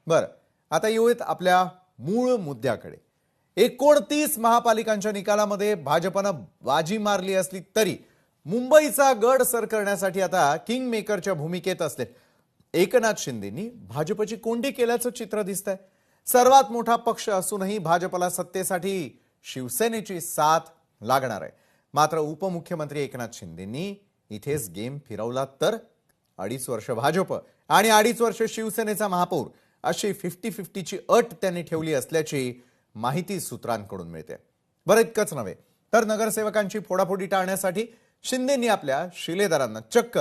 बरं, आता येऊयात आपल्या मूळ मुद्द्याकडे। 29 महापालिकांच्या निकालामध्ये भाजपनं बाजी मारली असली तरी मुंबईचा गड सर करण्यासाठी आता किंग मेकरच्या भूमिकेत असले एकनाथ शिंदेंनी भाजपची कोंडी केल्याचं चित्र दिसतंय। सर्वात मोठा पक्ष असूनही भाजपला सत्तेसाठी शिवसेनेची साथ लागणार आहे। मात्र उपमुख्यमंत्री एकनाथ शिंदेंनी इथेच गेम फिरवला तर 2.5 वर्ष भाजप आणि 2.5 वर्ष शिवसेनेचा महापौर अशी 50-50 ची अट त्यांनी ठेवली असल्याची माहिती सूत्रांकडून मिळते। बरं, इतकंच नव्हे तर नगरसेवकांची फोडाफोडी टाळण्यासाठी शिंदेंनी आपल्या शिलेदारांना चक्क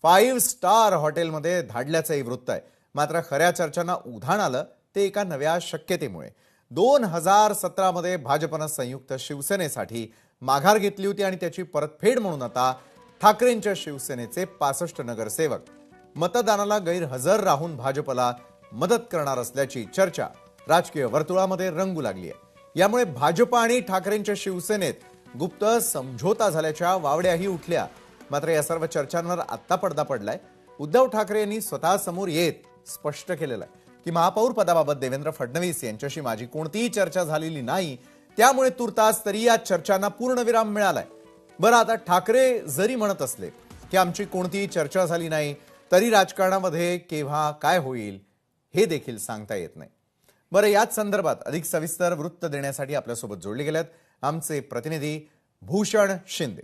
5 स्टार हॉटेलमध्ये धाडल्याचंही वृत्त आहे। मात्र खऱ्या चर्चांना उधाण आलं ते एका नव्या शक्यतेमुळे। 2017 मध्ये भाजपनं संयुक्त शिवसेनेसाठी माघार घेतली होती आणि त्याची परतफेड म्हणून आता ठाकरेंच्या शिवसेनेचे 65 नगरसेवक मतदानाला गैरहजर राहून भाजपला मदत करणार असल्याची चर्चा राजकीय वर्तुळामध्ये रंगू लागली आहे। यामुळे भाजप आणि ठाकरेंच्या शिवसेनेत गुप्त समझोता झाल्याच्या वावड्याही उठल्या। मात्र या सर्व चर्चांवर आता पडदा पडलाय। उद्धव ठाकरे यांनी स्वतः समोर येत स्पष्ट केलेलं आहे की महापौर पदाबाबत देवेंद्र फडणवीस यांच्याशी माझी कोणतीही चर्चा झालेली नाही, त्यामुळे तुर्तास तरी या चर्चांना पूर्णविराम मिळालाय। बरं, आता ठाकरे जरी म्हणत असले की आमची कोणतीही चर्चा झाली नाही तरी राजकारणामध्ये केव्हा काय होईल हे देखील सांगता येत नाही। बरं, याच संदर्भात अधिक सविस्तर वृत्त देण्यासाठी आपल्यासोबत जोडले गेलेत आमचे प्रतिनिधी भूषण शिंदे।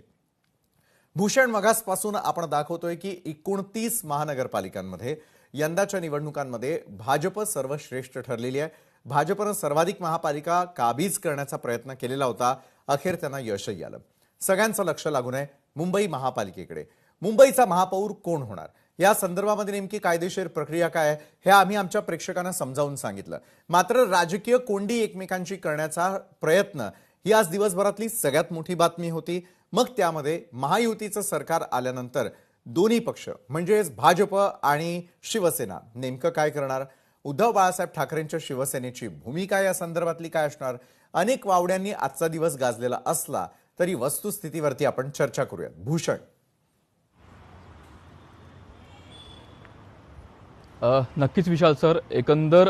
भूषण, मगासपासून आपण दाखवतोय की 29 महानगरपालिकांमध्ये यंदाच्या निवडणुकांमध्ये भाजप सर्वश्रेष्ठ ठरलेली आहे। भाजपनं सर्वाधिक महापालिका काबीज करण्याचा प्रयत्न केलेला होता, अखेर त्यांना यशही आलं। सगळ्यांचं लक्ष लागून आहे मुंबई महापालिकेकडे। मुंबईचा महापौर कोण होणार या संदर्भामध्ये नेमकी कायदेशीर प्रक्रिया काय आहे हे आम्ही आमच्या प्रेक्षकांना समजावून सांगितलं। मात्र राजकीय कोंडी एकमेकांची करण्याचा प्रयत्न ही आज दिवसभरातली सगळ्यात मोठी बातमी होती। मग त्यामध्ये महायुतीचं सरकार आल्यानंतर दोन्ही पक्ष म्हणजेच भाजप आणि शिवसेना नेमकं काय करणार, उद्धव बाळासाहेब ठाकरेंच्या शिवसेनेची भूमिका या संदर्भातली काय असणार, अनेक वावड्यांनी आजचा दिवस गाजलेला असला तरी वस्तुस्थितीवरती आपण चर्चा करूयात। भूषण, नक्कीच विशाल सर, एकंदर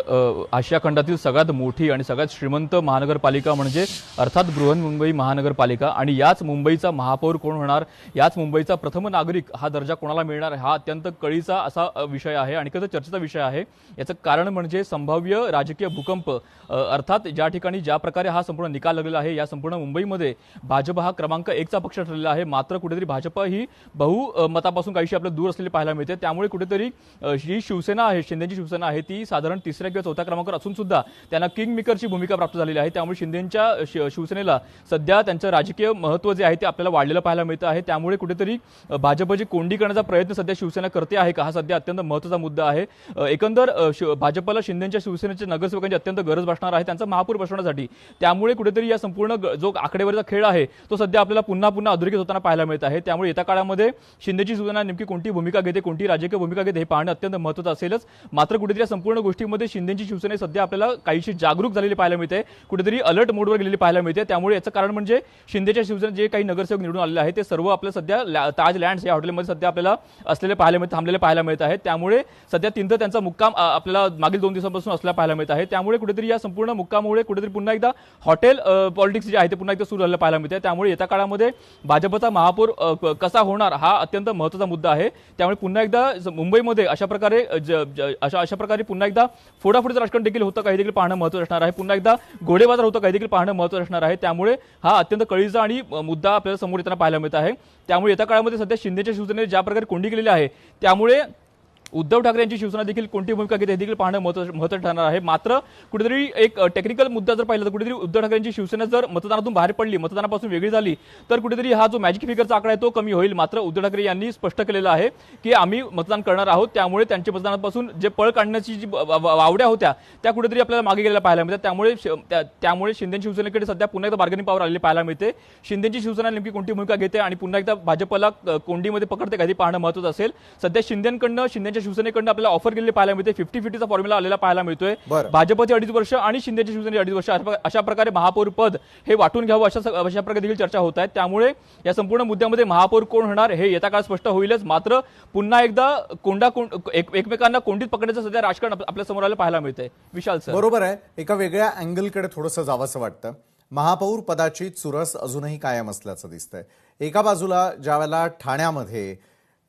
आशिया खंडातील सगळ्यात मोठी आणि सगळ्यात श्रीमंत महानगरपालिका म्हणजे अर्थात बृहन्मुंबई महानगरपालिका आणि याच मुंबईचा महापौर कोण होणार, याच मुंबईचा प्रथम नागरिक हा दर्जा कोणाला मिळणार, हा अत्यंत कळीचा असा विषय आहे आणि कधी चर्चेचा विषय आहे। याचं कारण म्हणजे संभाव्य राजकीय भूकंप। अर्थात ज्या ठिकाणी ज्या प्रकारे हा संपूर्ण निकाल लागलेला आहे, या संपूर्ण मुंबईमध्ये भाजप हा क्रमांक 1 चा पक्ष ठरलेला आहे। मात्र कुठेतरी भाजप ही बहुमतापासून काहीशी आपल्याला दूर असलेली पाहायला मिळते। त्यामुळे कुठेतरी ही शिवसेना आहे, शिंदेची शिवसेना आहे, ती साधारण 3ऱ्या किंवा 4थ्या क्रमांकावर असून सुद्धा त्यांना किंग मेकरची भूमिका प्राप्त झालेली आहे। त्यामुळे शिंदेच्या शिवसेनेला सध्या त्यांचं राजकीय महत्त्व जे आहे ते आपल्याला वाढलेलं पाहायला मिळतं आहे। त्यामुळे कुठेतरी भाजपची कोंडी करण्याचा प्रयत्न सध्या शिवसेना करते आहे का, हा सध्या अत्यंत महत्त्वाचा मुद्दा आहे। एकंदर भाजपला शिंदेच्या शिवसेनेच्या नगरसेवकांची अत्यंत गरज भासणार आहे त्यांचा महापौर बसवण्यासाठी। त्यामुळे कुठेतरी या संपूर्ण जो आकडेवारीचा खेळ आहे तो सध्या आपल्याला पुन्हा पुन्हा अधोरेखित होताना पाहायला मिळत आहे। त्यामुळे येत्या काळामध्ये शिंदेची शिवसेना नेमकी कोणती भूमिका घेते, कोणती राजकीय भूमिका घेते हे पाहणं अत्यंत महत्त्वाचं असेलच। मात्र कुठेतरी या संपूर्ण गोष्टीमध्ये शिंदेची शिवसेना सध्या आपल्याला काहीशी जागरूक झालेली पाहायला मिळते, कुठेतरी अलर्ट मोडवर गेलेली पाहायला मिळते। त्यामुळे याचं कारण म्हणजे शिंदेच्या शिवसेनेत जे काही नगरसेवक निवडून आलेले आहेत ते सर्व आपल्याला सध्या ताज लँड्स या हॉटेलमध्ये सध्या आपल्याला असलेले पाहायला मिळत थांबलेले पाहायला मिळत आहेत। त्यामुळे सध्या तिथं त्यांचा मुक्काम आपल्याला मागील 2 दिवसांपासून असलेला पाहायला मिळत आहे। त्यामुळे कुठेतरी या संपूर्ण मुक्कामामुळे कुठेतरी पुन्हा एकदा हॉटेल पॉलिटिक्स जे आहे ते पुन्हा एकदा सुरू झालेलं पाहायला मिळते। त्यामुळे येत्या काळामध्ये भाजपचा महापौर कसा होणार हा अत्यंत महत्त्वाचा मुद्दा आहे। त्यामुळे पुन्हा एकदा मुंबईमध्ये अशा प्रकारे पुन्हा एकदा फोडाफोडीचं राजकारण देखील होतं काही देखील पाहणं महत्त्वाचं असणार आहे। पुन्हा एकदा घोडेबाजार होतं काही देखील पाहणं महत्त्वाचं असणार आहे। त्यामुळे हा अत्यंत कळीचा आणि मुद्दा आपल्याला समोर येताना पाहायला मिळत आहे। त्यामुळे येत्या काळामध्ये सध्या शिंदेच्या शिवसेनेने ज्या प्रकारे कोंडी केलेली आहे त्यामुळे उद्धव ठाकरे यांची शिवसेना देखील कोणती भूमिका घेते हे देखील पाहणं महत्त्वाचं ठरणार आहे। मात्र कुठेतरी एक टेक्निकल मुद्दा जर पाहिला तर कुठेतरी उद्धव ठाकरे यांची शिवसेना जर मतदानातून बाहेर पडली, मतदानापासून वेगळी झाली तर कुठेतरी हा जो मॅजिक फिगरचा आकडा आहे तो कमी होईल। मात्र उद्धव ठाकरे यांनी स्पष्ट केलेलं आहे की आम्ही मतदान करणार आहोत, त्यामुळे त्यांच्या मतदानापासून जे पळ काढण्याची जी वावड्या होत्या त्या कुठेतरी आपल्याला मागे गेलेल्या पाहायला मिळतात। त्यामुळे शिंदे शिवसेनेकडे सध्या पुन्हा एकदा बार्गेनिंग पॉवर आलेली पाहायला मिळते। शिंदेची शिवसेना नेमकी कोणती भूमिका घेते आणि पुन्हा एकदा भाजपला कोंडीमध्ये पकडते काही पाहणं महत्त्वाचं असेल। सध्या शिंदेच्या शिंदेच्या शिवसेनेकडून आपल्याला ऑफर केलेली पाहायला मिळते. 50-50चा फॉर्म्युला आलेला पाहायला मिळतोय. बरं. भाजपचे 2.5 वर्ष आणि शिंदेच्या शिवसेने 2.5 वर्ष अशा प्रकारे महापौर पद हे वाटून घ्यावं अशा प्रकारे देखील चर्चा होत आहेत. त्यामुळे या संपूर्ण मुद्द्यामध्ये महापौर कोण होणार हे येत्या काळात स्पष्ट होईलच. मात्र पुन्हा एकदा एकमेकांना कोंडीत पकडण्याचं सध्या राजकारण आपल्या समोर आलं पाहायला मिळतंय. विशाल सर, बरोबर आहे. एका वेगळ्या अँगलकडे थोडंसं जावंसं वाटतं. महापौर पदाची चुरस अजूनही कायम असल्याचं दिसतंय. एका बाजूला ज्यावेळेला ठाण्यामध्ये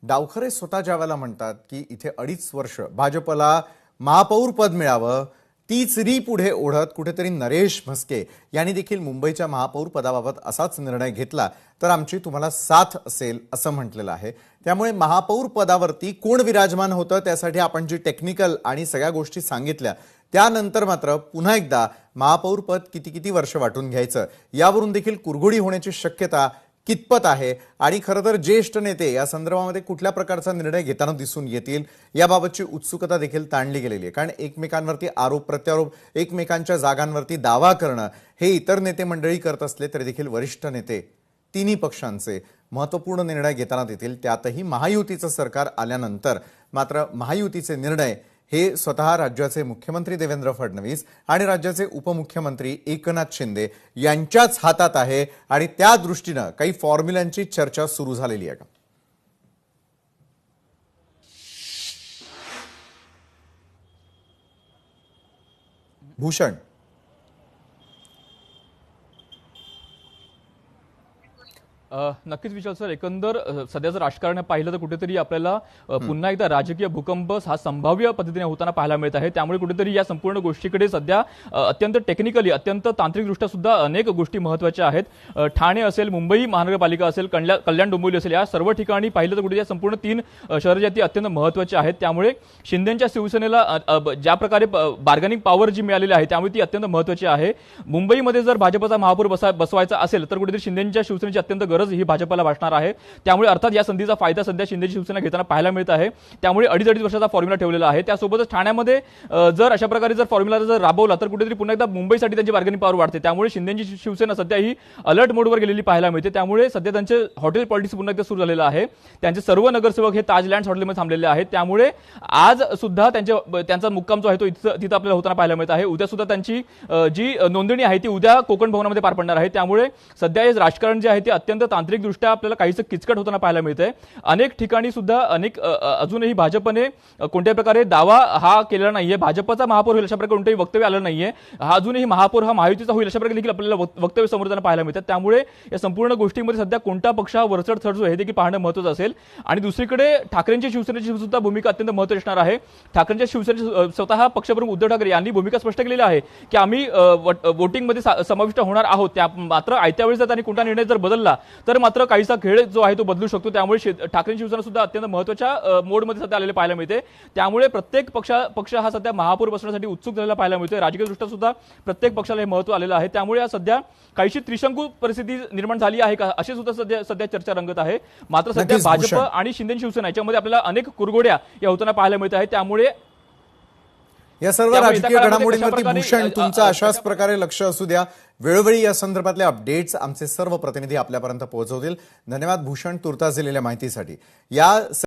डावखरे स्वतः ज्यावेळेला म्हणतात की इथे 2.5 वर्ष भाजपला महापौर पद मिळावं, तीच री पुढे ओढत कुठेतरी नरेश म्हस्के यांनी देखील मुंबईच्या महापौर पदाबाबत असाच निर्णय घेतला तर आमची तुम्हाला साथ असेल असं म्हटलेलं आहे. त्यामुळे महापौर पदावरती कोण विराजमान होतं त्यासाठी आपण जी टेक्निकल आणि सगळ्या गोष्टी सांगितल्या त्यानंतर मात्र पुन्हा एकदा महापौर पद किती वर्ष वाटून घ्यायचं यावरून देखील कुरघोडी होण्याची शक्यता कितपत आहे आणि खरं तर ज्येष्ठ नेते या संदर्भामध्ये कुठल्या प्रकारचा निर्णय घेताना दिसून येतील याबाबतची उत्सुकता देखील ताणली गेलेली आहे. कारण एकमेकांवरती आरोप प्रत्यारोप, एकमेकांच्या जागांवरती दावा करणं हे इतर नेते मंडळी करत असले तरी देखील वरिष्ठ नेते तिन्ही पक्षांचे महत्त्वपूर्ण निर्णय घेताना देतील. त्यातही महायुतीचं सरकार आल्यानंतर मात्र महायुतीचे निर्णय हे स्वतः राज्याचे मुख्यमंत्री देवेंद्र फडणवीस आणि राज्याचे उपमुख्यमंत्री एकनाथ शिंदे यांच्याच हातात आहे आणि त्या दृष्टीनं काही फॉर्म्युलांची चर्चा सुरू झालेली आहे. भूषण, नक्कीच विचार सर, एकंदर सध्याचं राजकारण पाहिलं तर कुठेतरी आपल्याला पुन्हा एकदा राजकीय भूकंप हा संभाव्य पद्धतीने होताना पाहायला मिळत आहे. त्यामुळे कुठेतरी या संपूर्ण गोष्टीकडे सध्या अत्यंत टेक्निकली, अत्यंत तांत्रिकदृष्ट्या सुद्धा अनेक गोष्टी महत्त्वाच्या आहेत. ठाणे असेल, मुंबई महानगरपालिका असेल, कल्याण डोंबिवली असेल, या सर्व ठिकाणी पाहिलं तर कुठे या संपूर्ण 3 शहरं जी ती अत्यंत महत्त्वाची आहेत. त्यामुळे शिंदेच्या शिवसेनेला ज्या प्रकारे बार्गेनिंग पॉवर जी मिळालेली आहे त्यामुळे ती अत्यंत महत्त्वाची आहे. मुंबईमध्ये जर भाजपचा महापौर बसवायचा असेल तर कुठेतरी शिंदेच्या शिवसेनेची अत्यंत गरज ही भाजपला भासणार आहे. त्यामुळे अर्थात या संधीचा फायदा सध्या शिंदेची शिवसेना घेताना पाहायला मिळत आहे. त्यामुळे 2.5 वर्षाचा फॉर्म्युला ठेवलेला आहे. त्यासोबतच ठाण्यामध्ये जर अशा प्रकारे जर फॉर्म्युला जर राबवला तर कुठेतरी पुन्हा एकदा मुंबईसाठी त्यांची बार्गेनिंग पॉवर वाढते. त्यामुळे शिंदेची शिवसेना सध्या ही अलर्ट मोडवर गेलेली पाहायला मिळते. त्यामुळे सध्या त्यांचे हॉटेल पॉलिटिक्स पुन्हा एकदा सुरू झालेलं आहे. त्यांचे सर्व नगरसेवक हे ताजलँड्स हॉटेलमध्ये थांबलेले आहेत. त्यामुळे आज सुद्धा त्यांचा मुक्काम जो आहे तो तिथं आपल्याला होताना पाहायला मिळत आहे. उद्या सुद्धा त्यांची जी नोंदणी आहे ती उद्या कोकण भवनामध्ये पार पडणार आहे. त्यामुळे सध्या हे राजकारण जे आहे ते अत्यंत तांत्रिकदृष्ट्या आपल्याला काहीसं किचकट होताना पाहायला मिळतंय. अनेक ठिकाणी सुद्धा अजूनही भाजपने कोणत्याही प्रकारे दावा हा केलेला नाहीये. भाजपचा महापौर होईल अशा प्रकारे कोणतेही वक्तव्य आलं नाहीये. हा अजूनही महापौर हा महायुतीचा होईल अशा प्रकारे देखील आपल्याला वक्तव्य समोर जाताना पाहायला मिळतात. त्यामुळे या संपूर्ण गोष्टीमध्ये सध्या कोणता पक्ष हा वरचढ ठरतो हे देखील पाहणं महत्त्वाचं असेल. आणि दुसरीकडे ठाकरेंची शिवसेनेची सुद्धा भूमिका अत्यंत महत्त्वाची असणार आहे. ठाकरेंच्या शिवसेनेचे स्वतः पक्षप्रमुख उद्धव ठाकरे यांनी भूमिका स्पष्ट केलेली आहे की आम्ही वोटिंगमध्ये समाविष्ट होणार आहोत. त्या मात्र आयत्या वेळेस जर त्यांनी कोणता निर्णय जर बदलला तर मात्र काहीसा खेळ जो आहे तो बदलू शकतो. त्यामुळे ठाकरे शिवसेना सुद्धा अत्यंत महत्त्वाच्या मोडमध्ये सध्या आलेले पाहायला मिळते. त्यामुळे प्रत्येक पक्ष हा सध्या महापौर बसण्यासाठी उत्सुक झालेला पाहायला मिळतोय. राजकीयदृष्ट्या सुद्धा प्रत्येक पक्षाला हे महत्त्व आलेलं आहे. त्यामुळे या सध्या काहीशी त्रिशंकू परिस्थिती निर्माण झाली आहे का अशी सुद्धा सध्या चर्चा रंगत आहे. मात्र सध्या भाजप आणि शिंदे शिवसेना याच्यामध्ये आपल्याला अनेक कुरघोड्या या होताना पाहायला मिळत आहेत. त्यामुळे या सर्व राजकीय घडामोडींवरती भूषण तुमचं अशाच प्रकारे लक्ष असू द्या. वेळोवेळी या संदर्भातले अपडेट्स आमचे सर्व प्रतिनिधी आपल्यापर्यंत पोहोचवतील. धन्यवाद भूषण, तुर्तास दिलेल्या माहितीसाठी. या